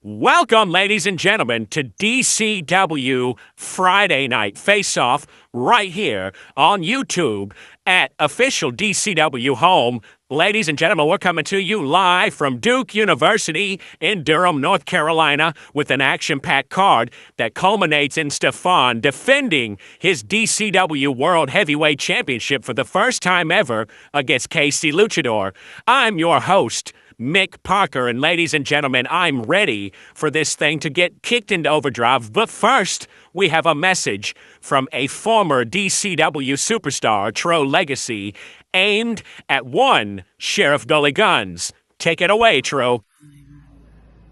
Welcome, ladies and gentlemen, to DCW Friday Night Faceoff right here on YouTube at official DCW Home. Ladies and gentlemen, we're coming to you live from Duke University in Durham, North Carolina, with an action-packed card that culminates in Stefan defending his DCW World Heavyweight Championship for the first time ever against KC Luchador. I'm your host, Mick Parker, and ladies and gentlemen, I'm ready for this thing to get kicked into overdrive. But first, we have a message from a former DCW superstar, Tro Legacy, aimed at one Sheriff Gully Guns. Take it away, Tro.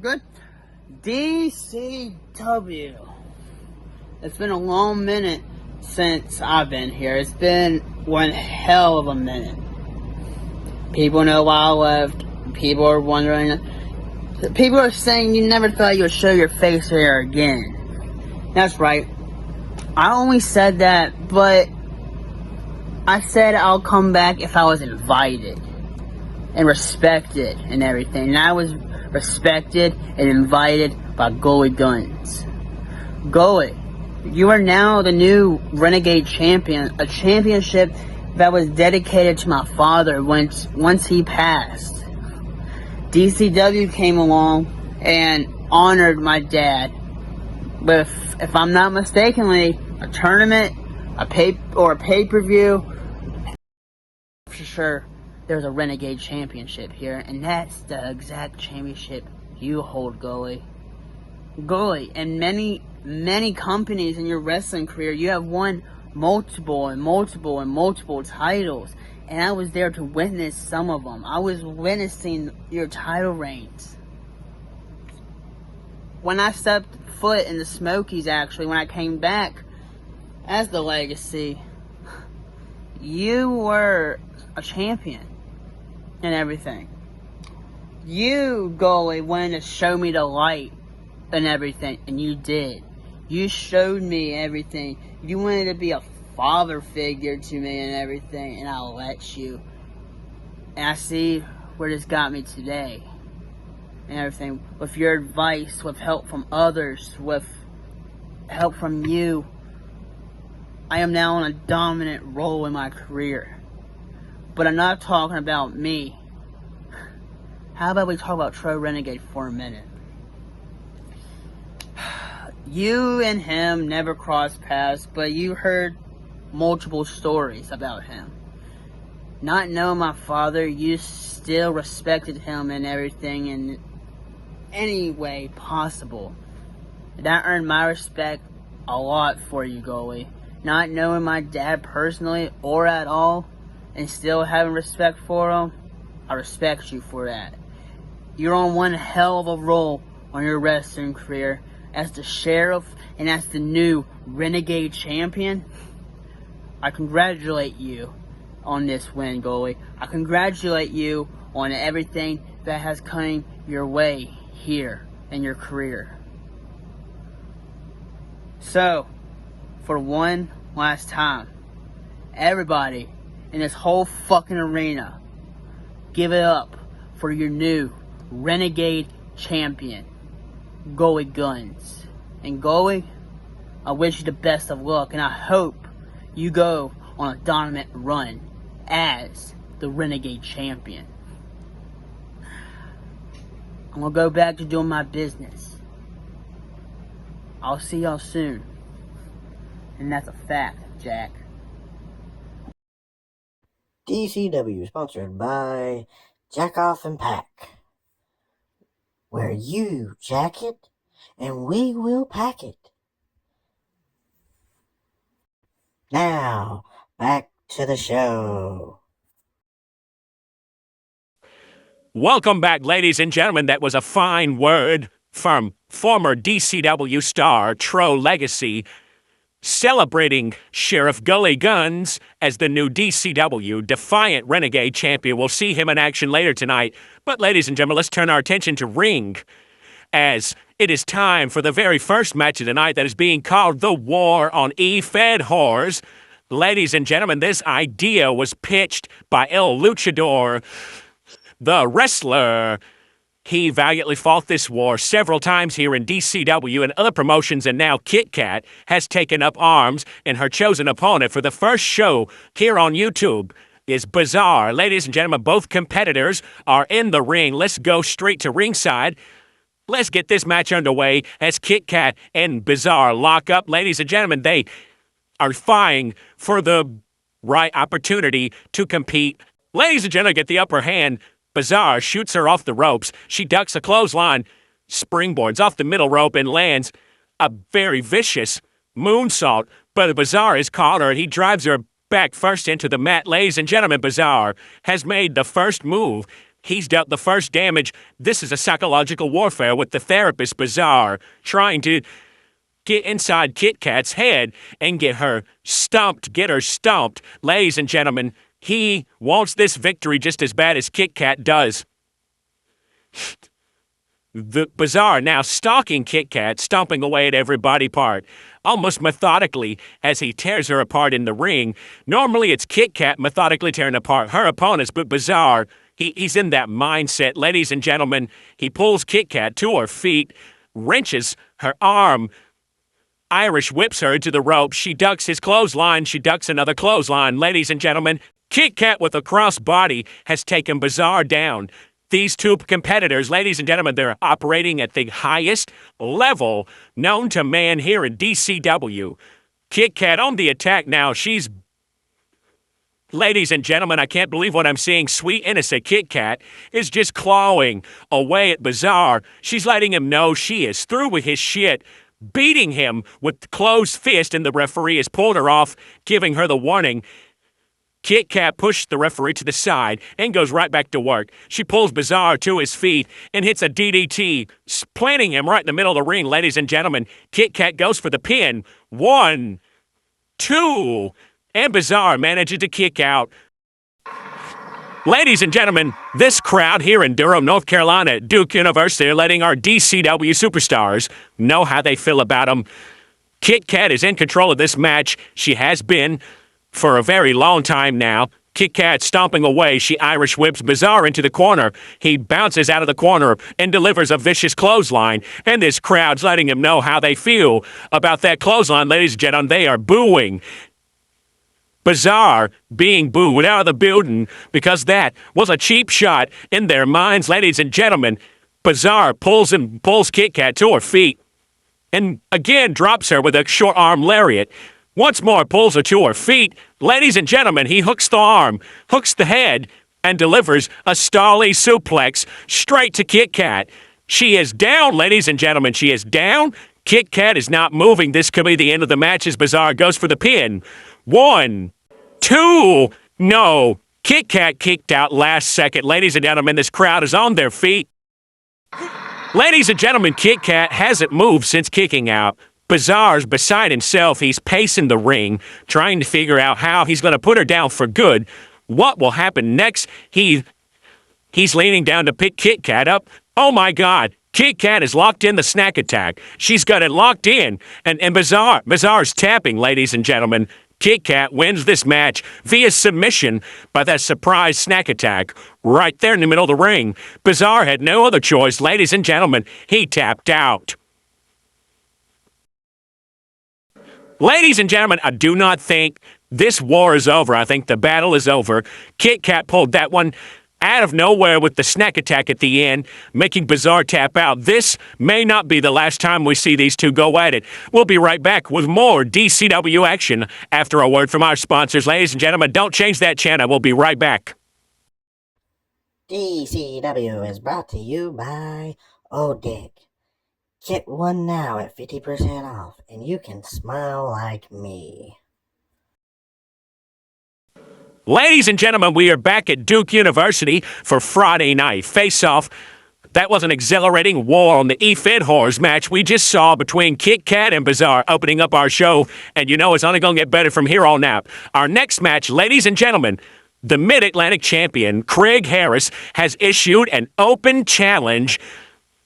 Good. DCW. It's been a long minute since I've been here. It's been one hell of a minute. People know why I left. People are wondering. People are saying you never thought you would show your face here again. That's right. I only said that, but I said I'll come back if I was invited and respected and everything. And I was respected and invited by Gully Guns. Gully, you are now the new Renegade Champion, a championship that was dedicated to my father once he passed. DCW came along and honored my dad with, if I'm not mistakenly, a tournament, a pay-per-view. For sure, there's a Renegade Championship here, and that's the exact championship you hold, Gully. Gully, and many companies in your wrestling career, you have won multiple titles. And I was there to witness some of them. I was witnessing your title reigns. When I stepped foot in the Smokies, actually, when I came back as the Legacy, you were a champion and everything. You, Gully, wanted to show me the light and everything, and you did. You showed me everything. You wanted to be a father figure to me and everything, and I'll let you. And I see where this got me today and everything. With your advice, with help from others, with help from you, I am now in a dominant role in my career. But I'm not talking about me. How about we talk about Tro Renegade for a minute? You and him never crossed paths, but you heard multiple stories about him. Not knowing my father, you still respected him and everything in any way possible. That earned my respect a lot for you, Gully. Not knowing my dad personally or at all, and still having respect for him, I respect you for that. You're on one hell of a roll on your wrestling career as the Sheriff and as the new Renegade Champion. I congratulate you on this win, Gully. I congratulate you on everything that has come your way here in your career. So, for one last time, everybody in this whole fucking arena, give it up for your new Renegade Champion, Gully Guns. And Gully, I wish you the best of luck, and I hope you go on a dominant run as the Renegade Champion. I'm gonna go back to doing my business. I'll see y'all soon. And that's a fact, Jack. DCW sponsored by Jack Off and Pack, where you jack it and we will pack it. Now, back to the show. Welcome back, ladies and gentlemen. That was a fine word from former DCW star Tro Legacy, celebrating Sheriff Gully Guns as the new DCW Defiant Renegade Champion. We'll see him in action later tonight. But ladies and gentlemen, let's turn our attention to ring, as it is time for the very first match of the night that is being called The War on E-Fed Whores. Ladies and gentlemen, this idea was pitched by El Luchador, the wrestler He valiantly fought this war several times here in DCW and other promotions, and now Kit Kat has taken up arms, and her chosen opponent for the first show here on YouTube is Bizarre. Ladies and gentlemen, both competitors are in the ring. Let's go straight to ringside. Let's get this match underway as Kit Kat and Bizarre lock up. Ladies and gentlemen, they are vying for the right opportunity to compete. Ladies and gentlemen, get the upper hand. Bizarre shoots her off the ropes. She ducks a clothesline, springboards off the middle rope, and lands a very vicious moonsault. But Bizarre is caught her, and he drives her back first into the mat. Ladies and gentlemen, Bizarre has made the first move. He's dealt the first damage. This is a psychological warfare with the therapist Bizarre trying to get inside Kit Kat's head and get her stumped. Ladies and gentlemen, he wants this victory just as bad as Kit Kat does. The Bizarre now stalking Kit Kat, stomping away at every body part, almost methodically as he tears her apart in the ring. Normally it's Kit Kat methodically tearing apart her opponents, but Bizarre, he's in that mindset. Ladies and gentlemen, he pulls Kit Kat to her feet, wrenches her arm, Irish whips her to the rope. She ducks his clothesline. She ducks another clothesline. Ladies and gentlemen, Kit Kat with a cross body has taken Bizarre down. These two competitors, ladies and gentlemen, they're operating at the highest level known to man here in DCW. Kit Kat on the attack now. Ladies and gentlemen, I can't believe what I'm seeing. Sweet, innocent Kit Kat is just clawing away at Bizarre. She's letting him know she is through with his shit, beating him with closed fist, and the referee has pulled her off, giving her the warning. Kit Kat pushed the referee to the side and goes right back to work. She pulls Bizarre to his feet and hits a DDT, planting him right in the middle of the ring. Ladies and gentlemen, Kit Kat goes for the pin. 1, 2, and Bizarre manages to kick out. Ladies and gentlemen, this crowd here in Durham, North Carolina at Duke University are letting our DCW superstars know how they feel about them. Kit Kat is in control of this match. She has been for a very long time now. Kit Kat stomping away. She Irish whips Bizarre into the corner. He bounces out of the corner and delivers a vicious clothesline. And this crowd's letting him know how they feel about that clothesline. Ladies and gentlemen, they are booing. Bizarre being booed out of the building because that was a cheap shot in their minds. Ladies and gentlemen, Bizarre pulls Kit Kat to her feet and again drops her with a short arm lariat. Once more pulls her to her feet. Ladies and gentlemen, he hooks the arm, hooks the head, and delivers a Starly suplex straight to Kit Kat. She is down, ladies and gentlemen. She is down. Kit Kat is not moving. This could be the end of the match as Bizarre goes for the pin. 1, 2, no. Kit Kat kicked out last second. Ladies and gentlemen, this crowd is on their feet. Ladies and gentlemen, Kit Kat hasn't moved since kicking out. Bizarre's beside himself. He's pacing the ring, trying to figure out how he's going to put her down for good. What will happen next? He's leaning down to pick Kit Kat up. Oh my God. Kit Kat is locked in the snack attack. She's got it locked in. And Bizarre's tapping, ladies and gentlemen. Kit Kat wins this match via submission by that surprise snack attack right there in the middle of the ring. Bizarre had no other choice, ladies and gentlemen. He tapped out. Ladies and gentlemen, I do not think this war is over. I think the battle is over. Kit Kat pulled that one out of nowhere with the snack attack at the end, making Bizarre tap out. This may not be the last time we see these two go at it. We'll be right back with more DCW action after a word from our sponsors. Ladies and gentlemen, don't change that channel. We'll be right back. DCW is brought to you by Odick. Get one now at 50% off, and you can smile like me. Ladies and gentlemen, we are back at Duke University for Friday night Faceoff. That was an exhilarating war on the E-Fed Horrors match we just saw between Kit Kat and Bizarre opening up our show, and you know it's only going to get better from here on out. Our next match, ladies and gentlemen, the Mid-Atlantic champion, Craig Harris, has issued an open challenge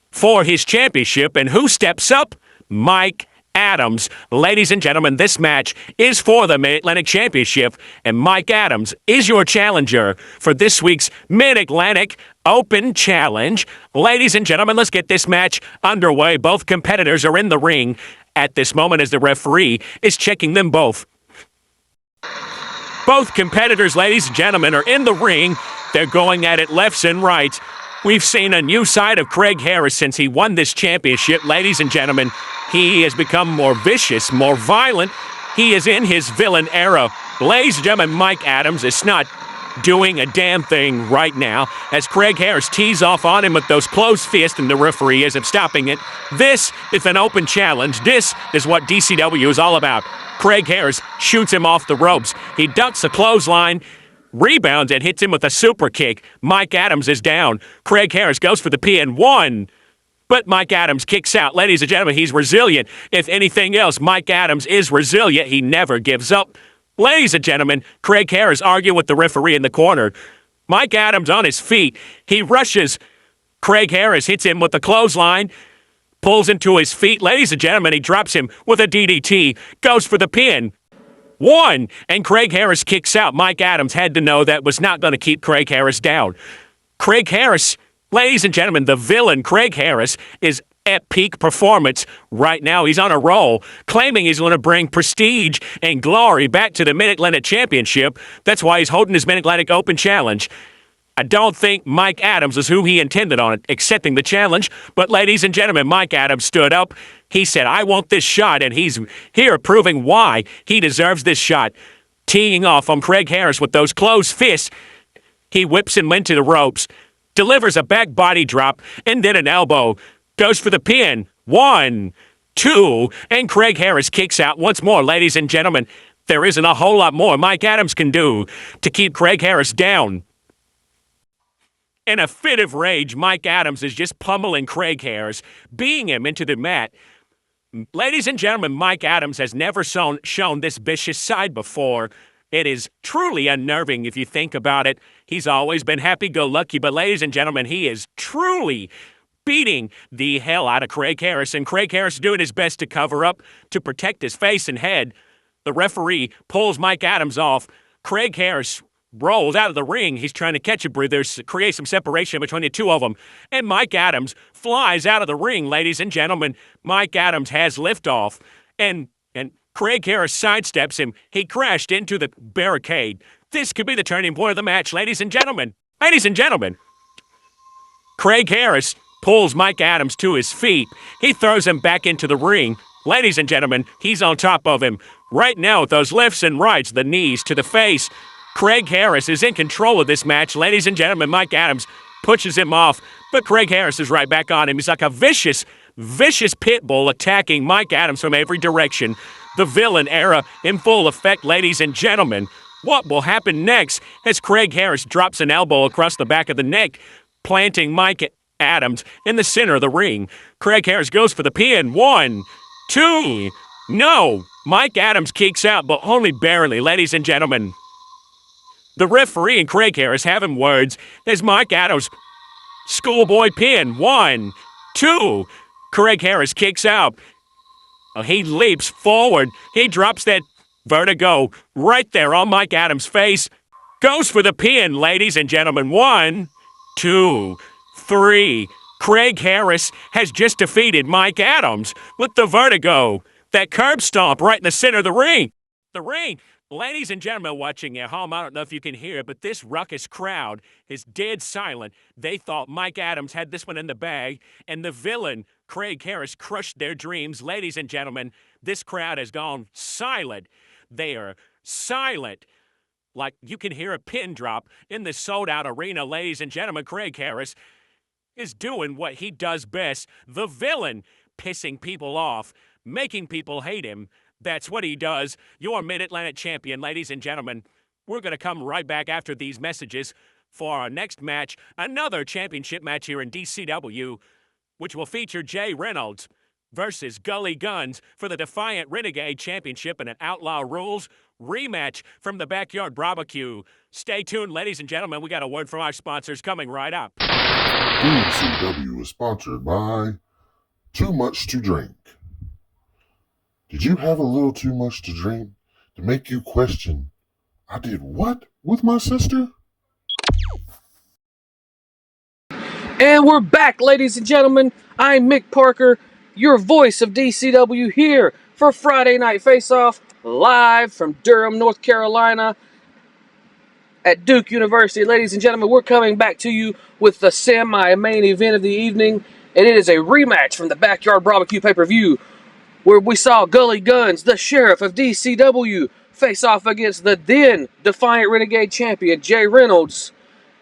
for his championship, and who steps up? Mike Adams. Ladies and gentlemen, this match is for the Mid-Atlantic Championship, and Mike Adams is your challenger for this week's Mid-Atlantic Open Challenge. Ladies and gentlemen, let's get this match underway. Both competitors are in the ring at this moment as the referee is checking them both. Both competitors, ladies and gentlemen, are in the ring. They're going at it lefts and rights. We've seen a new side of Craig Harris since he won this championship. Ladies and gentlemen, he has become more vicious, more violent. He is in his villain era. Ladies and gentlemen, Mike Adams is not doing a damn thing right now as Craig Harris tees off on him with those closed fists, and the referee isn't stopping it. This is an open challenge. This is what DCW is all about. Craig Harris shoots him off the ropes. He ducks a clothesline, rebounds, and hits him with a super kick. Mike Adams is down. Craig Harris goes for the pin. One. But Mike Adams kicks out. Ladies and gentlemen, he's resilient. If anything else, Mike Adams is resilient. He never gives up. Ladies and gentlemen, Craig Harris arguing with the referee in the corner. Mike Adams on his feet. He rushes. Craig Harris hits him with the clothesline. Pulls him to his feet. Ladies and gentlemen, he drops him with a DDT. Goes for the pin. One. And Craig Harris kicks out. Mike Adams had to know that was not going to keep Craig Harris down. Craig Harris, ladies and gentlemen, the villain Craig Harris is at peak performance right now. He's on a roll, claiming he's going to bring prestige and glory back to the Mid-Atlantic Championship. That's why he's holding his Mid-Atlantic Open Challenge. I don't think Mike Adams is who he intended on accepting the challenge, but ladies and gentlemen, Mike Adams stood up. He said, I want this shot, and he's here proving why he deserves this shot. Teeing off on Craig Harris with those closed fists, he whips him into the ropes, delivers a back body drop, and then an elbow. Goes for the pin. One, two, and Craig Harris kicks out once more. Ladies and gentlemen, there isn't a whole lot more Mike Adams can do to keep Craig Harris down. In a fit of rage, Mike Adams is just pummeling Craig Harris, beating him into the mat. Ladies and gentlemen, Mike Adams has never shown this vicious side before. It is truly unnerving if you think about it. He's always been happy-go-lucky, but ladies and gentlemen, he is truly beating the hell out of Craig Harris, and Craig Harris doing his best to cover up, to protect his face and head. The referee pulls Mike Adams off. Craig Harris rolls out of the ring. He's trying to catch a breather, create some separation between the two of them. And Mike Adams flies out of the ring, ladies and gentlemen. Mike Adams has liftoff. And Craig Harris sidesteps him. He crashed into the barricade. This could be the turning point of the match, ladies and gentlemen. Ladies and gentlemen. Craig Harris pulls Mike Adams to his feet. He throws him back into the ring. Ladies and gentlemen, he's on top of him. Right now with those lefts and rights, the knees to the face. Craig Harris is in control of this match. Ladies and gentlemen, Mike Adams pushes him off, but Craig Harris is right back on him. He's like a vicious pit bull attacking Mike Adams from every direction. The villain era in full effect, ladies and gentlemen. What will happen next as Craig Harris drops an elbow across the back of the neck, planting Mike Adams in the center of the ring. Craig Harris goes for the pin. One, two, no. Mike Adams kicks out, but only barely, ladies and gentlemen. The referee and Craig Harris having words. There's Mike Adams' schoolboy pin. One, two. Craig Harris kicks out. He leaps forward. He drops that vertigo right there on Mike Adams' face. Goes for the pin, ladies and gentlemen. One, two, three. Craig Harris has just defeated Mike Adams with the vertigo. That curb stomp right in the center of the ring. The ring. Ladies and gentlemen watching at home, I don't know if you can hear it, but this ruckus crowd is dead silent. They thought Mike Adams had this one in the bag, and the villain, Craig Harris, crushed their dreams. Ladies and gentlemen, this crowd has gone silent. They are silent. Like you can hear a pin drop in the sold-out arena. Ladies and gentlemen, Craig Harris is doing what he does best. The villain, pissing people off, making people hate him. That's what he does. Your Mid-Atlantic champion, ladies and gentlemen. We're going to come right back after these messages for our next match, another championship match here in DCW, which will feature Jay Reynolds versus Gully Guns for the Defiant Renegade Championship in an Outlaw Rules rematch from the Backyard Barbecue. Stay tuned, ladies and gentlemen. We got a word from our sponsors coming right up. DCW is sponsored by Too Much to Drink. Did you have a little too much to drink to make you question, I did what with my sister? And we're back, ladies and gentlemen. I'm Mick Parker, your voice of DCW, here for Friday Night Faceoff, live from Durham, North Carolina at Duke University. Ladies and gentlemen, we're coming back to you with the semi-main event of the evening, and it is a rematch from the Backyard Barbecue pay-per-view, where we saw Gully Guns, the sheriff of DCW, face off against the then Defiant Renegade champion, Jay Reynolds.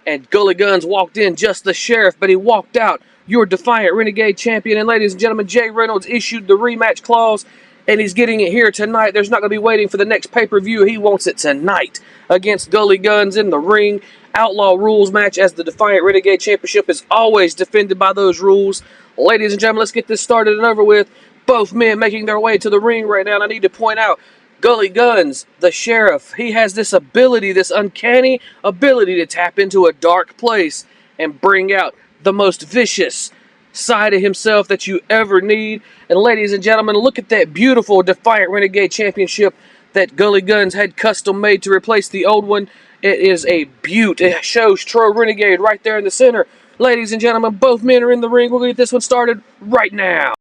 And Gully Guns walked in just the sheriff, but he walked out your Defiant Renegade champion. And ladies and gentlemen, Jay Reynolds issued the rematch clause, and he's getting it here tonight. There's not going to be waiting for the next pay-per-view. He wants it tonight against Gully Guns in the ring. Outlaw rules match, as the Defiant Renegade Championship is always defended by those rules. Ladies and gentlemen, let's get this started and over with. Both men making their way to the ring right now, and I need to point out, Gully Guns, the sheriff, he has this ability, this uncanny ability to tap into a dark place and bring out the most vicious side of himself that you ever need. And ladies and gentlemen, look at that beautiful Defiant Renegade Championship that Gully Guns had custom made to replace the old one. It is a beaut. It shows True Renegade right there in the center. Ladies and gentlemen, both men are in the ring. We're going to get this one started right now.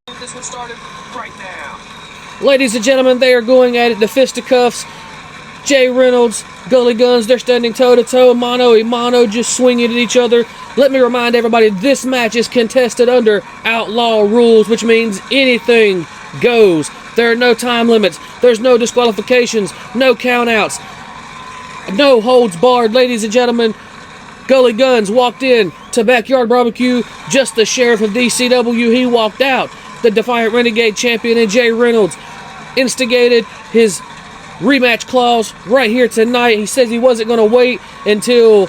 Ladies and gentlemen, they are going at it, the fisticuffs. Jay Reynolds, Gully Guns, they're standing toe-to-toe, mano-a-mano, just swinging at each other. Let me remind everybody, this match is contested under outlaw rules, which means anything goes. There are no time limits. There's no disqualifications, no countouts, no holds barred. Ladies and gentlemen, Gully Guns walked in to Backyard Barbecue, just the sheriff of DCW. He walked out. The Defiant Renegade champion, and Jay Reynolds instigated his rematch clause right here tonight. He says he wasn't going to wait until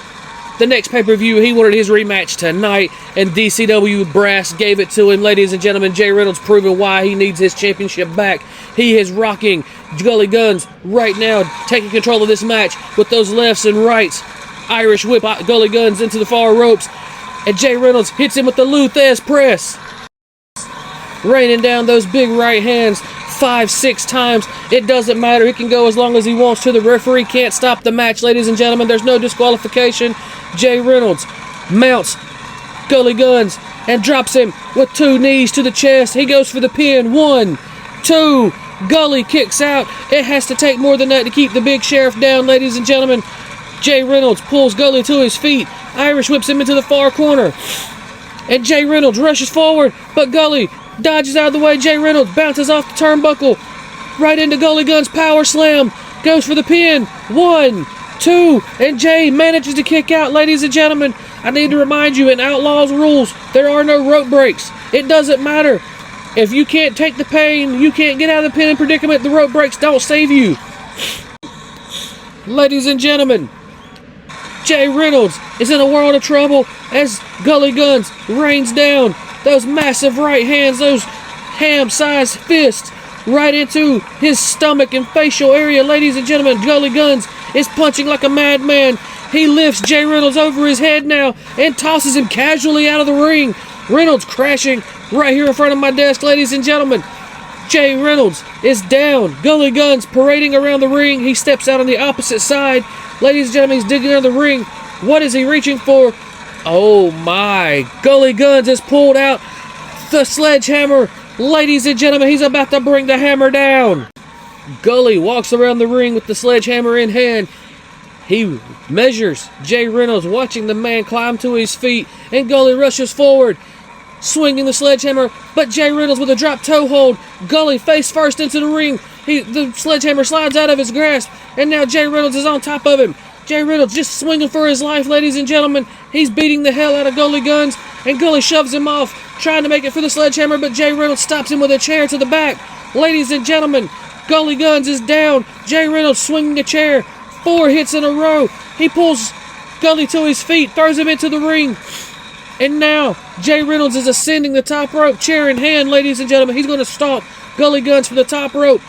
the next pay-per-view. He wanted his rematch tonight, and DCW brass gave it to him. Ladies and gentlemen, Jay Reynolds proving why he needs his championship back. He is rocking Gully Guns right now, taking control of this match with those lefts and rights. Irish whip Gully Guns into the far ropes, and Jay Reynolds hits him with the Luthez press, raining down those big right hands 5-6 times. It doesn't matter. He can go as long as he wants to. The referee can't stop the match, ladies and gentlemen. There's no disqualification. Jay Reynolds mounts Gully Guns and drops him with 2 knees to the chest. He goes for the pin. 1, 2. Gully kicks out. It has to take more than that to keep the big sheriff down, ladies and gentlemen. Jay Reynolds pulls Gully to his feet. Irish whips him into the far corner. And Jay Reynolds rushes forward, but Gully dodges out of the way. Jay Reynolds bounces off the turnbuckle right into Gully Guns' power slam. Goes for the pin. 1, 2, and Jay manages to kick out. Ladies and gentlemen, I need to remind you, in Outlaws rules, there are no rope breaks. It doesn't matter. If you can't take the pain, you can't get out of the pin and predicament, the rope breaks don't save you. Ladies and gentlemen, Jay Reynolds is in a world of trouble as Gully Guns rains down those massive right hands, those ham-sized fists, right into his stomach and facial area. Ladies and gentlemen, Gully Guns is punching like a madman. He lifts Jay Reynolds over his head now and tosses him casually out of the ring. Reynolds crashing right here in front of my desk, ladies and gentlemen. Jay Reynolds is down. Gully Guns parading around the ring. He steps out on the opposite side. Ladies and gentlemen, he's digging under the ring. What is he reaching for? Oh my. Gully Guns has pulled out the sledgehammer. Ladies and gentlemen, he's about to bring the hammer down. Gully walks around the ring with the sledgehammer in hand. He measures Jay Reynolds, watching the man climb to his feet, and Gully rushes forward, swinging the sledgehammer, but Jay Reynolds with a drop toe hold. Gully face first into the ring. The sledgehammer slides out of his grasp, and now Jay Reynolds is on top of him. Jay Reynolds just swinging for his life, ladies and gentlemen. He's beating the hell out of Gully Guns, and Gully shoves him off, trying to make it for the sledgehammer, but Jay Reynolds stops him with a chair to the back. Ladies and gentlemen, Gully Guns is down. Jay Reynolds swinging a chair. 4 hits in a row. He pulls Gully to his feet, throws him into the ring. And now, Jay Reynolds is ascending the top rope, chair in hand, ladies and gentlemen. He's going to stomp Gully Guns from the top rope.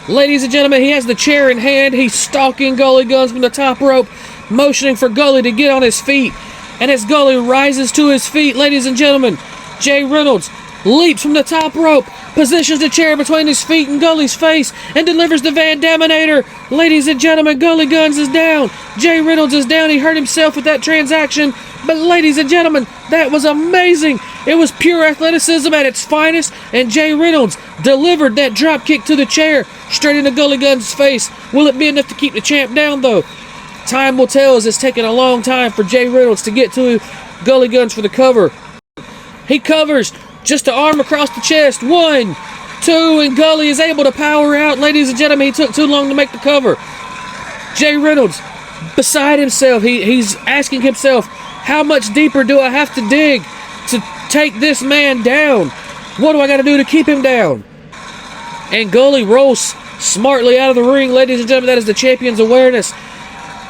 Ladies and gentlemen, he has the chair in hand. He's stalking Gully Guns from the top rope, motioning for Gully to get on his feet. And as Gully rises to his feet, ladies and gentlemen, Jay Reynolds leaps from the top rope, positions the chair between his feet and Gully's face, and delivers the Van Daminator. Ladies and gentlemen, Gully Guns is down. Jay Reynolds is down. He hurt himself with that transaction. But ladies and gentlemen, that was amazing. It was pure athleticism at its finest, and Jay Reynolds delivered that drop kick to the chair, straight into Gully Guns' face. Will it be enough to keep the champ down, though? Time will tell, as it's taken a long time for Jay Reynolds to get to Gully Guns for the cover. He covers, just an arm across the chest. 1, 2, and Gully is able to power out. Ladies and gentlemen, he took too long to make the cover. Jay Reynolds, beside himself, he's asking himself, how much deeper do I have to dig to take this man down? What do I got to do to keep him down? And Gully rolls smartly out of the ring. Ladies and gentlemen, that is the champion's awareness.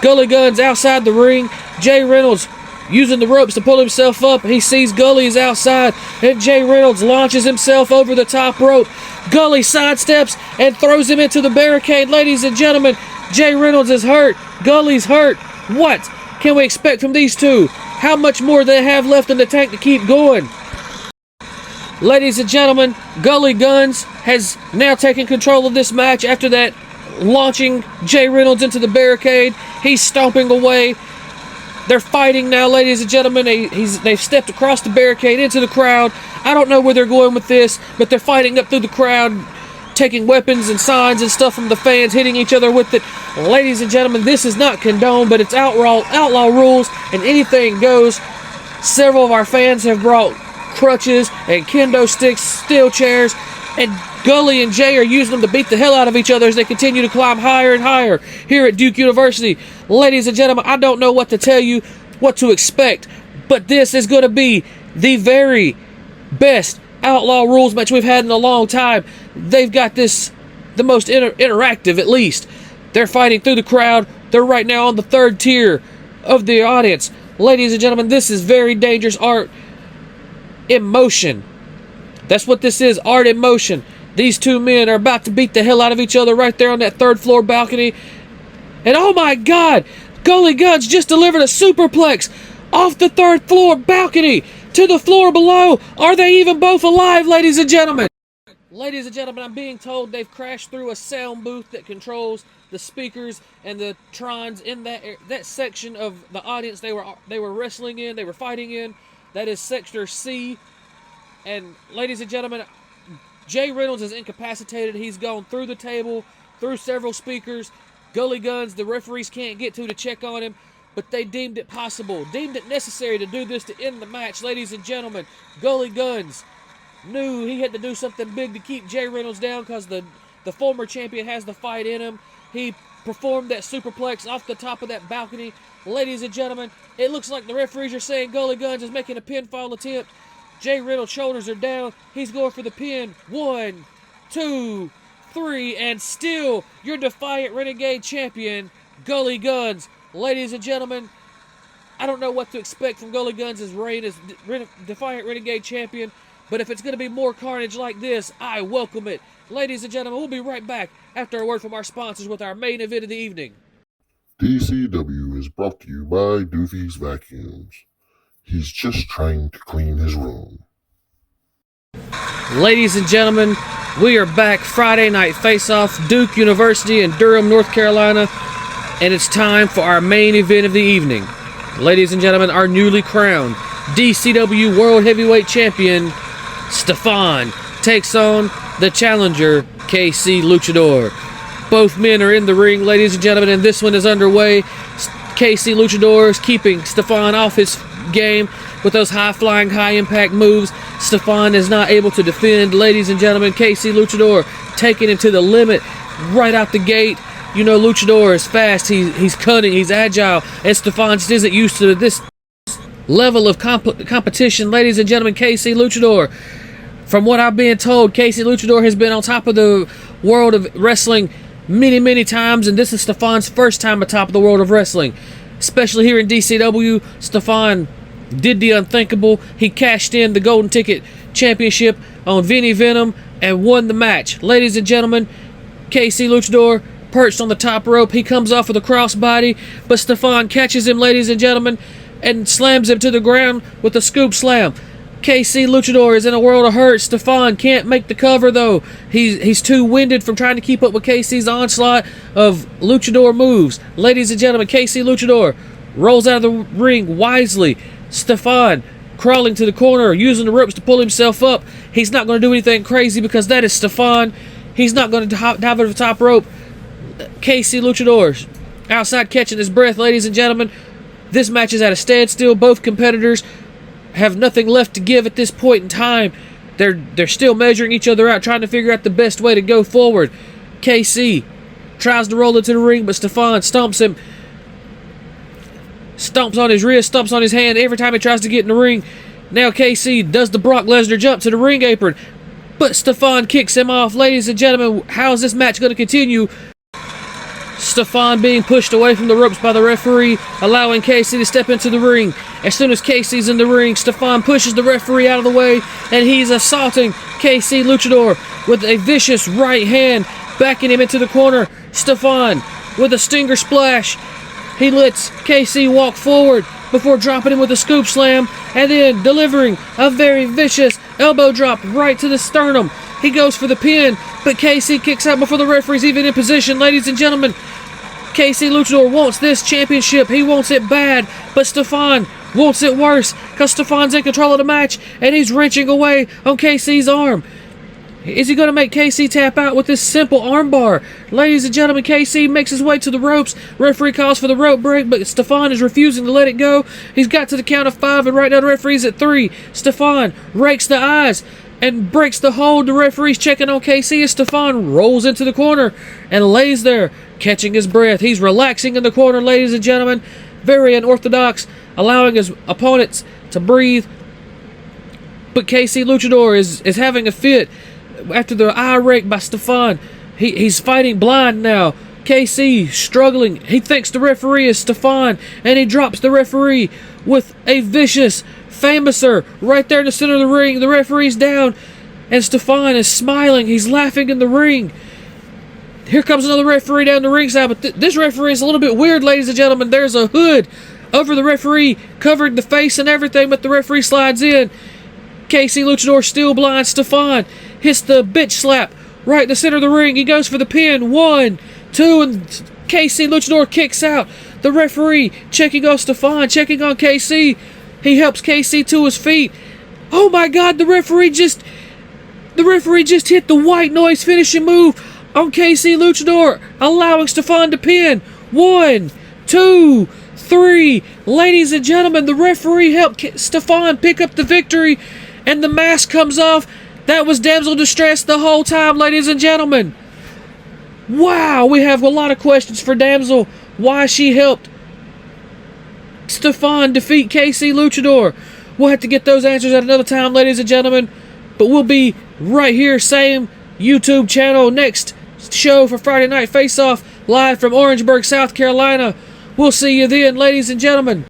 Gully Guns outside the ring. Jay Reynolds using the ropes to pull himself up. He sees Gully is outside, and Jay Reynolds launches himself over the top rope. Gully sidesteps and throws him into the barricade. Ladies and gentlemen, Jay Reynolds is hurt. Gully's hurt. What can we expect from these two? How much more they have left in the tank to keep going? Ladies and gentlemen, Gully Guns has now taken control of this match after that launching Jay Reynolds into the barricade. He's stomping away. They're fighting now, ladies and gentlemen. They've stepped across the barricade into the crowd. I don't know where they're going with this, but they're fighting up through the crowd, taking weapons and signs and stuff from the fans, hitting each other with it. Ladies and gentlemen, this is not condoned, but it's outlaw rules, and anything goes. Several of our fans have brought crutches and kendo sticks, steel chairs, and Gully and Jay are using them to beat the hell out of each other as they continue to climb higher and higher here at Duke University. Ladies and gentlemen, I don't know what to tell you, what to expect, but this is going to be the very best outlaw rules match we've had in a long time. They've got this the most interactive, at least. They're fighting through the crowd. They're right now on the third tier of the audience. Ladies and gentlemen, this is very dangerous art in motion. That's what this is, art in motion. These two men are about to beat the hell out of each other right there on that third floor balcony. And oh my God, Gully Guns just delivered a superplex off the third floor balcony to the floor below. Are they even both alive, ladies and gentlemen? Ladies and gentlemen, I'm being told they've crashed through a sound booth that controls the speakers and the trons in that section of the audience they were wrestling in, they were fighting in. That is Sector C. And ladies and gentlemen, Jay Reynolds is incapacitated. He's gone through the table, through several speakers. Gully Guns, the referees can't get to check on him, but they deemed it possible, deemed it necessary to do this to end the match. Ladies and gentlemen, Gully Guns knew he had to do something big to keep Jay Reynolds down because the former champion has the fight in him. He performed that superplex off the top of that balcony. Ladies and gentlemen, it looks like the referees are saying Gully Guns is making a pinfall attempt. Jay Reynolds' shoulders are down. He's going for the pin. 1, 2, 3, and still your Defiant Renegade champion, Gully Guns. Ladies and gentlemen, I don't know what to expect from Gully Guns' reign as Defiant Renegade champion, but if it's going to be more carnage like this, I welcome it. Ladies and gentlemen, we'll be right back after a word from our sponsors with our main event of the evening. DCW is brought to you by Doofy's Vacuums. He's just trying to clean his room. Ladies and gentlemen, we are back Friday night face-off, Duke University in Durham, North Carolina, and it's time for our main event of the evening. Ladies and gentlemen, our newly crowned DCW World Heavyweight Champion, Stefan, takes on the challenger, KC Luchador. Both men are in the ring, ladies and gentlemen, and this one is underway. KC Luchador is keeping Stefan off his game with those high-flying, high-impact moves. Stefan is not able to defend. Ladies and gentlemen, KC Luchador taking him to the limit right out the gate. You know, Luchador is fast, he's cunning, he's agile, and Stefan just isn't used to this level of competition. Ladies and gentlemen, KC Luchador, from what I've been told, KC Luchador has been on top of the world of wrestling many, many times, and this is Stefan's first time atop of the world of wrestling. Especially here in DCW, Stefan did the unthinkable. He cashed in the Golden Ticket Championship on Vinny Venom and won the match. Ladies and gentlemen, KC Luchador perched on the top rope. He comes off with a crossbody, but Stefan catches him, ladies and gentlemen, and slams him to the ground with a scoop slam. KC Luchador is in a world of hurt. Stefan can't make the cover, though. He's too winded from trying to keep up with KC's onslaught of Luchador moves. Ladies and gentlemen, KC Luchador rolls out of the ring wisely. Stefan crawling to the corner, using the ropes to pull himself up. He's not going to do anything crazy because that is Stefan. He's not going to dive over the top rope. KC Luchador outside catching his breath, ladies and gentlemen. This match is at a standstill. Both competitors have nothing left to give at this point in time. They're still measuring each other out, trying to figure out the best way to go forward. KC tries to roll into the ring, but Stefan stomps him. Stomps on his wrist, stomps on his hand every time he tries to get in the ring. Now KC does the Brock Lesnar jump to the ring apron, but Stefan kicks him off. Ladies and gentlemen, how is this match going to continue? Stefan being pushed away from the ropes by the referee, allowing KC to step into the ring. As soon as KC's in the ring, Stefan pushes the referee out of the way, and he's assaulting KC Luchador with a vicious right hand, backing him into the corner. Stefan with a stinger splash. He lets KC walk forward before dropping him with a scoop slam, and then delivering a very vicious elbow drop right to the sternum. He goes for the pin, but KC kicks out before the referee's even in position. Ladies and gentlemen, KC Luchador wants this championship. He wants it bad, but Stefan wants it worse because Stefan's in control of the match, and he's wrenching away on KC's arm. Is he going to make KC tap out with this simple armbar? Ladies and gentlemen, KC makes his way to the ropes. Referee calls for the rope break, but Stefan is refusing to let it go. He's got to the count of 5, and right now the referee's at 3. Stefan rakes the eyes and breaks the hold. The referee's checking on KC as Stefan rolls into the corner and lays there, catching his breath. He's relaxing in the corner, ladies and gentlemen. Very unorthodox, allowing his opponents to breathe. But KC Luchador is having a fit after the eye rake by Stefan. He's fighting blind now. KC struggling. He thinks the referee is Stefan, and he drops the referee with a vicious famouser right there in the center of the ring. The referee's down, and Stefan is smiling. He's laughing in the ring. Here comes another referee down the ringside, but this referee is a little bit weird, ladies and gentlemen. There's a hood over the referee, covering the face and everything, but the referee slides in. KC Luchador still blind. Stefan hits the bitch slap right in the center of the ring. He goes for the pin. 1, 2, and KC Luchador kicks out. The referee checking on Stefan, checking on KC. He helps KC to his feet. Oh my God, the referee just hit the white noise finishing move on KC Luchador, allowing Stefan to pin. 1, 2, 3. Ladies and gentlemen, the referee helped Stefan pick up the victory, and the mask comes off. That was damsel distress the whole time, ladies and gentlemen. Wow, we have a lot of questions for damsel. Why she helped Stefan defeat KC Luchador. We'll have to get those answers at another time, ladies and gentlemen. But we'll be right here, same YouTube channel, next show for Friday Night Face-Off, live from Orangeburg, South Carolina. We'll see you then, ladies and gentlemen.